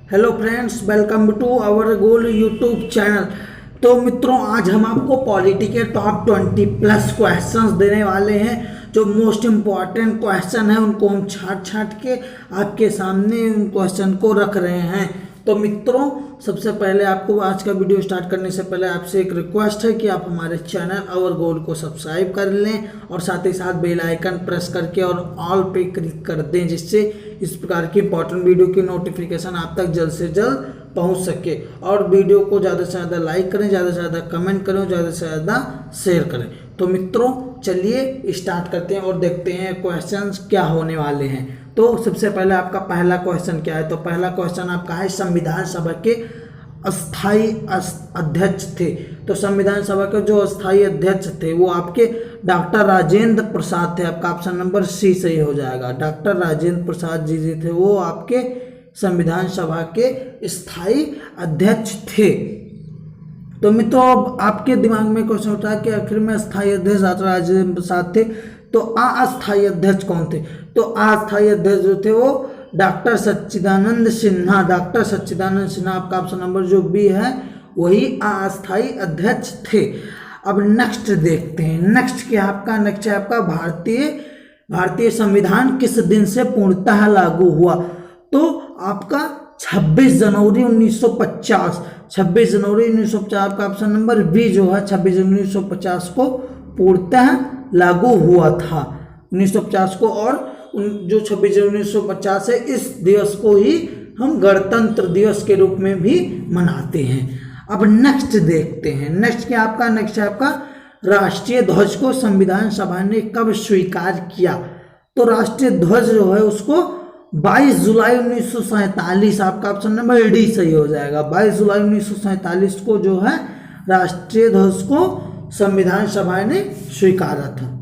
Hello friends, welcome to our goal YouTube channel. तो मित्रों, आज हम आपको पॉलिटी के टॉप 20+ क्वेश्चंस देने वाले हैं। जो मोस्ट इम्पॉर्टेंट क्वेश्चन है उनको हम छाट के आपके सामने उन क्वेश्चन को रख रहे हैं। तो मित्रों, सबसे पहले आपको आज का वीडियो स्टार्ट करने से पहले आपसे एक रिक्वेस्ट है कि आप हमारे चैनल आवर गोल को सब्सक्राइब कर लें और साथ ही साथ बेल आइकन प्रेस करके और ऑल पे क्लिक कर दें, जिससे इस प्रकार की इंपॉर्टेंट वीडियो की नोटिफिकेशन आप तक जल्द से जल्द पहुंच सके। और वीडियो को ज़्यादा से ज़्यादा लाइक करें, ज़्यादा से ज़्यादा कमेंट करें, ज़्यादा से ज़्यादा शेयर करें। तो मित्रों, चलिए स्टार्ट करते हैं और देखते हैं क्वेश्चंस क्या होने वाले हैं। तो सबसे पहले आपका पहला क्वेश्चन क्या है? तो पहला क्वेश्चन आपका है, संविधान सभा के अस्थाई अध्यक्ष थे। तो संविधान सभा के जो अस्थाई अध्यक्ष थे वो आपके डॉक्टर राजेंद्र प्रसाद थे। आपका ऑप्शन नंबर सी सही हो जाएगा। डॉक्टर राजेंद्र प्रसाद जी थे, वो आपके संविधान सभा के स्थायी अध्यक्ष थे। तो मित्रों, अब आपके दिमाग में क्वेश्चन उठा कि आखिर में अस्थायी अध्यक्ष डॉक्टर राजेंद्र प्रसाद थे, तो अस्थायी अध्यक्ष कौन थे? तो अस्थायी अध्यक्ष जो थे वो डॉक्टर सच्चिदानंद सिन्हा। डॉक्टर सच्चिदानंद सिन्हा, आपका ऑप्शन नंबर जो बी है वही अस्थायी अध्यक्ष थे। अब नेक्स्ट देखते हैं। नेक्स्ट है आपका भारतीय संविधान किस दिन से पूर्णतः लागू हुआ? तो आपका 26 जनवरी 1950। 26 जनवरी 1950 आपका ऑप्शन नंबर बी जो है 26 जनवरी 1950 को पूर्णतः लागू हुआ था 1950 को। और जो 26 जनवरी 1950 है, इस दिवस को ही हम गणतंत्र दिवस के रूप में भी मनाते हैं। अब नेक्स्ट देखते हैं। नेक्स्ट है आपका राष्ट्रीय ध्वज को संविधान सभा ने कब स्वीकार किया? तो राष्ट्रीय ध्वज जो है उसको 22 जुलाई 1947, आपका ऑप्शन नंबर डी सही हो जाएगा। 22 जुलाई 1947 को जो है राष्ट्रीय ध्वज को संविधान सभा ने स्वीकारा था।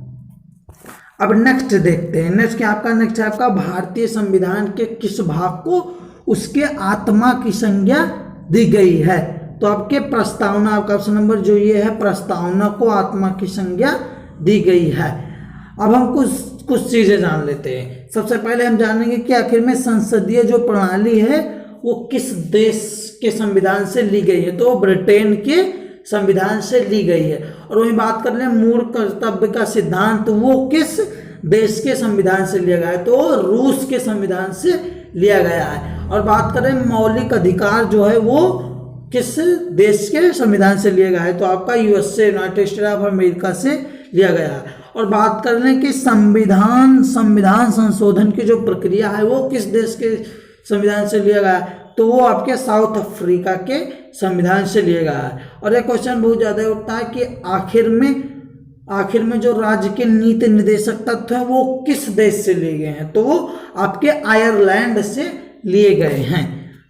अब नेक्स्ट देखते हैं। नेक्स्ट है आपका भारतीय संविधान के किस भाग को उसके आत्मा की संज्ञा दी गई है? तो आपके प्रस्तावना, आपका ऑप्शन नंबर जो ये है, प्रस्तावना को आत्मा की संज्ञा दी गई है। अब हम कुछ चीजें जान लेते हैं। सबसे पहले हम जानेंगे कि आखिर में संसदीय जो प्रणाली है वो किस देश के संविधान से ली गई है? तो ब्रिटेन के संविधान से ली गई है। और वही बात कर लें मूल कर्तव्य का सिद्धांत, वो किस देश के संविधान से लिया गया है? तो रूस के संविधान से लिया गया है। और बात करें मौलिक अधिकार जो है वो किस देश के संविधान से लिया गया है? तो आपका USA, United state of America से लिया गया है। और बात कर लें कि संविधान संशोधन की जो प्रक्रिया है वो किस देश के संविधान से लिया गया है? तो वो आपके साउथ अफ्रीका के संविधान से लिया गया है। और एक क्वेश्चन बहुत ज़्यादा उठता है कि आखिर में जो राज्य के नीति निर्देशक तत्व हैं वो किस देश से लिए गए हैं? तो वो आपके आयरलैंड से लिए गए हैं।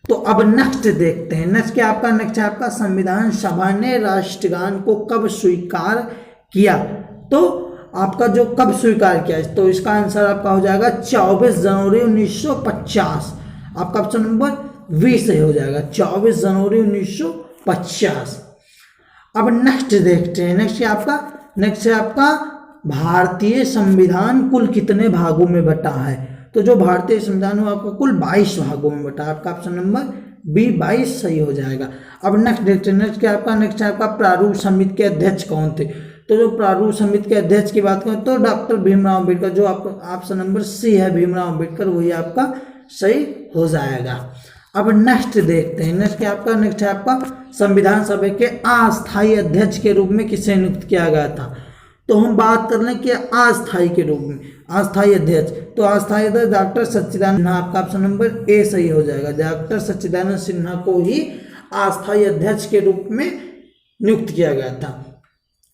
तो अब नेक्स्ट देखते हैं। नेक्स्ट है आपका संविधान सभा ने राष्ट्रगान को कब स्वीकार किया? तो आपका जो कब स्वीकार किया, तो इसका आंसर आपका हो जाएगा 24 जनवरी 1950। आपका ऑप्शन नंबर वी से हो जाएगा 24 जनवरी 1950। अब नेक्स्ट देखते हैं। नेक्स्ट है आपका भारतीय संविधान कुल कितने भागों में बटा है? तो जो भारतीय संविधान है आपका कुल 22 भागों में बटा है। आपका ऑप्शन नंबर बी 22 सही हो जाएगा। अब नेक्स्ट देखते हैं। नेक्स्ट है आपका प्रारूप समिति के अध्यक्ष कौन थे? तो जो प्रारूप समिति के अध्यक्ष की बात करें तो डॉक्टर भीमराव अम्बेडकर, जो आपका ऑप्शन नंबर सी है भीमराव अम्बेडकर, वही आपका सही हो जाएगा। अब नेक्स्ट देखते हैं। नेक्स्ट है आपका संविधान सभा के अस्थायी अध्यक्ष के रूप में किसे नियुक्त किया गया था? तो हम बात कर लें कि अस्थायी के रूप में अस्थायी अध्यक्ष, तो अस्थायी अध्यक्ष डॉक्टर सच्चिदानंद सिन्हा, आपका ऑप्शन नंबर ए सही हो जाएगा। डॉक्टर सच्चिदानंद सिन्हा को ही अस्थायी अध्यक्ष के रूप में नियुक्त किया गया था।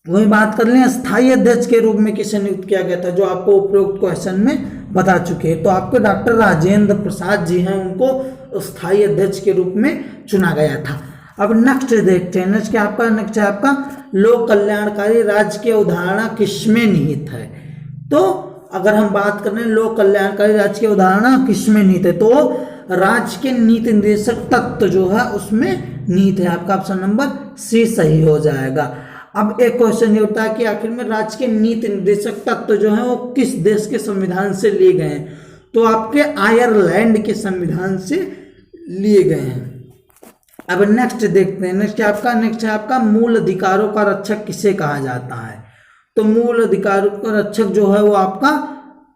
वही बात कर लें अस्थायी अध्यक्ष के रूप में किसे नियुक्त किया गया था, जो आपको उपरोक्त क्वेश्चन में बता चुके हैं। तो आपके डॉक्टर राजेंद्र प्रसाद जी हैं, उनको स्थायी अध्यक्ष के रूप में चुना गया था। अब नेक्स्ट देखते हैं। नेक्स्ट है आपका लोक कल्याणकारी राज्य की अवधारणा किसमें निहित है? तो अगर हम बात करें लोक कल्याणकारी राज्य की अवधारणा किसमें निहित है, तो राज्य के नीति निर्देशक तत्व जो है उसमें निहित है। आपका ऑप्शन नंबर सी सही हो जाएगा। अब एक क्वेश्चन ये होता है कि आखिर में राज्य के नीति निर्देशक तत्व जो है वो किस देश के संविधान से लिए गए हैं? तो आपके आयरलैंड के संविधान से लिए गए हैं। अब नेक्स्ट देखते हैं, नेक्स्ट है आपका मूल अधिकारों का रक्षक किसे कहा जाता है। तो मूल अधिकारों का रक्षक जो है वो आपका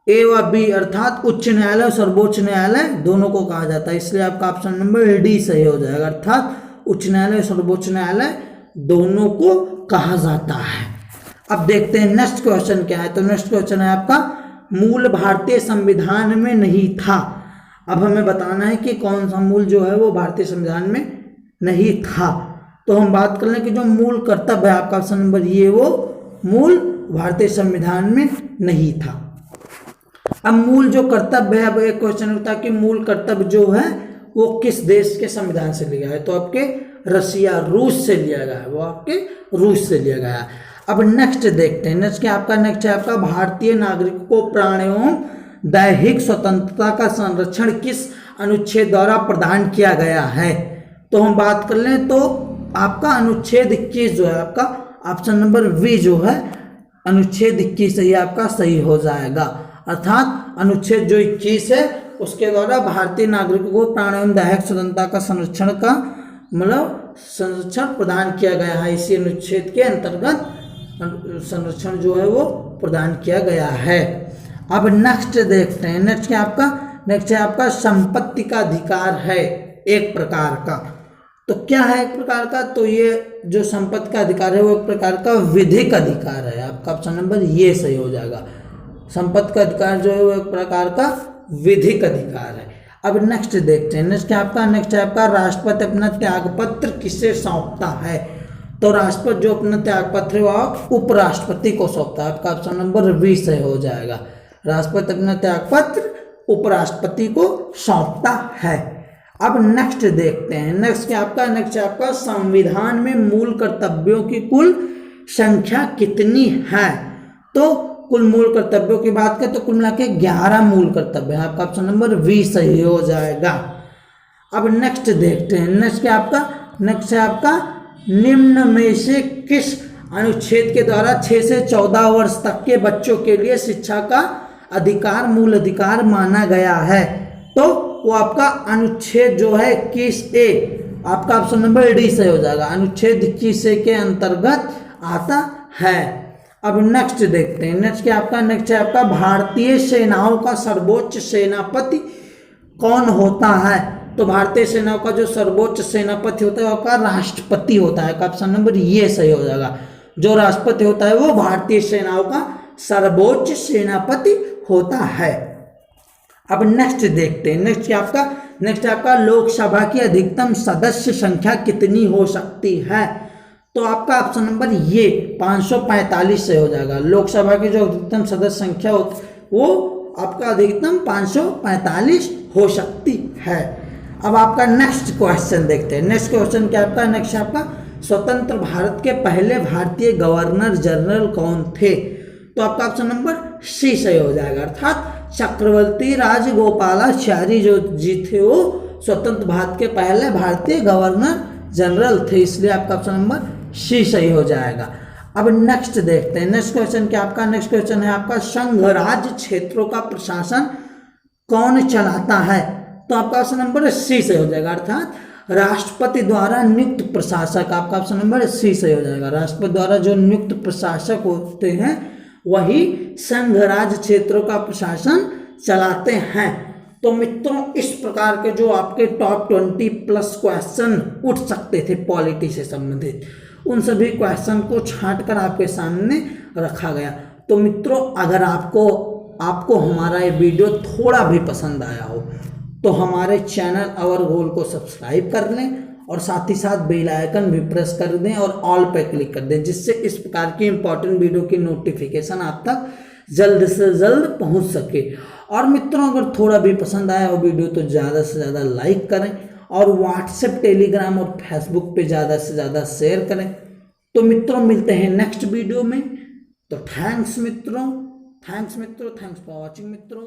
ए व बी अर्थात उच्च न्यायालय और सर्वोच्च न्यायालय दोनों को कहा जाता है, इसलिए आपका ऑप्शन नंबर डी सही हो जाएगा, अर्थात उच्च न्यायालय और सर्वोच्च न्यायालय दोनों को कहा जाता है। अब देखते हैं नेक्स्ट क्वेश्चन क्या है। तो नेक्स्ट क्वेश्चन है आपका मूल भारतीय संविधान में नहीं था। अब हमें बताना है कि कौन सा मूल जो है वो भारतीय संविधान में नहीं था। तो हम बात कर लें कि जो मूल कर्तव्य है आपका ऑप्शन नंबर ये वो मूल भारतीय संविधान में नहीं था। अब मूल जो कर्तव्य है, अब एक क्वेश्चन उठता है कि मूल कर्तव्य जो है वो किस देश के संविधान से लिया है। तो आपके रसिया रूस से लिया गया है, वो आपके रूस से लिया गया है। अब नेक्स्ट देखते हैं, नेक्स्ट है आपका भारतीय नागरिकों को प्राण एवं दैहिक स्वतंत्रता का संरक्षण किस अनुच्छेद द्वारा प्रदान किया गया है। तो हम बात कर लें तो आपका अनुच्छेद 21 जो है आपका ऑप्शन नंबर वी जो है अनुच्छेद 21 ही आपका सही हो जाएगा, अर्थात अनुच्छेद जो 21 है उसके द्वारा भारतीय नागरिकों को प्राण एवं दैहिक स्वतंत्रता का संरक्षण का मतलब संरक्षण प्रदान किया गया है। इसी अनुच्छेद के अंतर्गत संरक्षण जो है वो प्रदान किया गया है। अब नेक्स्ट देखते हैं, नेक्स्ट है आपका संपत्ति का अधिकार है एक प्रकार का। तो क्या है एक प्रकार का, तो ये जो संपत्ति का अधिकार है वो एक प्रकार का विधिक अधिकार है, आपका ऑप्शन नंबर ये सही हो जाएगा। संपत्ति का अधिकार जो है वो एक प्रकार का विधिक अधिकार है। अब नेक्स्ट देखते हैं, नेक्स्ट है आपका राष्ट्रपति अपना त्यागपत्र किसे सौंपता है। तो राष्ट्रपति जो अपना त्यागपत्र है वो उपराष्ट्रपति को सौंपता है, आपका ऑप्शन नंबर बी सही हो जाएगा। राष्ट्रपति अपना त्यागपत्र उपराष्ट्रपति को सौंपता है। अब नेक्स्ट देखते हैं, नेक्स्ट है आपका संविधान में मूल कर्तव्यों की कुल संख्या कितनी है। तो कुल मूल कर्तव्यों की बात करें तो कुल मिला के 11 मूल कर्तव्य है, आपका ऑप्शन नंबर बी सही हो जाएगा। अब नेक्स्ट देखते हैं, नेक्स्ट है आपका निम्न में से किस अनुच्छेद के द्वारा 6 से 14 वर्ष तक के बच्चों के लिए शिक्षा का अधिकार मूल अधिकार माना गया है। तो वो आपका अनुच्छेद जो है 21A, आपका ऑप्शन नंबर डी सही हो जाएगा, अनुच्छेद 21A के अंतर्गत आता है। अब नेक्स्ट देखते हैं, नेक्स्ट है आपका भारतीय सेनाओं का सर्वोच्च सेनापति कौन होता है। तो भारतीय सेनाओं का जो सर्वोच्च सेनापति होता है आपका राष्ट्रपति होता है, ऑप्शन नंबर ये सही हो जाएगा। जो राष्ट्रपति होता है वो भारतीय सेनाओं का सर्वोच्च सेनापति होता है। अब नेक्स्ट देखते हैं, नेक्स्ट आपका लोकसभा की अधिकतम सदस्य संख्या कितनी हो सकती है। तो आपका ऑप्शन नंबर ये 545 से हो जाएगा। लोकसभा की जो अधिकतम सदस्य संख्या होती वो आपका अधिकतम 545 हो सकती है। अब आपका नेक्स्ट क्वेश्चन देखते हैं, नेक्स्ट क्वेश्चन क्या आपका, नेक्स्ट आपका स्वतंत्र भारत के पहले भारतीय गवर्नर जनरल कौन थे। तो आपका ऑप्शन नंबर सी सही हो जाएगा, अर्थात चक्रवर्ती राजगोपालाचारी जो जी थे वो स्वतंत्र भारत के पहले भारतीय गवर्नर जनरल थे, इसलिए आपका ऑप्शन नंबर सी सही हो जाएगा। अब नेक्स्ट देखते हैं, नेक्स्ट क्वेश्चन है आपका संघ राज्य क्षेत्रों का प्रशासन कौन चलाता है। तो आपका ऑप्शन नंबर सी सही हो जाएगा, अर्थात राष्ट्रपति द्वारा नियुक्त प्रशासक, आपका ऑप्शन नंबर सी सही हो जाएगा। राष्ट्रपति द्वारा जो नियुक्त प्रशासक होते हैं वही संघ राज्य क्षेत्रों का प्रशासन चलाते हैं। तो मित्रों इस प्रकार के जो आपके टॉप 20+ क्वेश्चन उठ सकते थे पॉलिटी से संबंधित, उन सभी क्वेश्चन को छांटकर आपके सामने रखा गया। तो मित्रों अगर आपको हमारा ये वीडियो थोड़ा भी पसंद आया हो तो हमारे चैनल आवर गोल को सब्सक्राइब कर लें और साथ ही साथ बेल आइकन भी प्रेस कर दें और ऑल पे क्लिक कर दें, जिससे इस प्रकार की इंपॉर्टेंट वीडियो की नोटिफिकेशन आप तक जल्द से जल्द पहुंच सके। और मित्रों अगर थोड़ा भी पसंद आया हो वीडियो तो ज़्यादा से ज़्यादा लाइक करें और व्हाट्सएप, टेलीग्राम और फेसबुक पे ज़्यादा से ज़्यादा शेयर करें। तो मित्रों मिलते हैं नेक्स्ट वीडियो में। तो थैंक्स मित्रों, थैंक्स फॉर वॉचिंग मित्रों।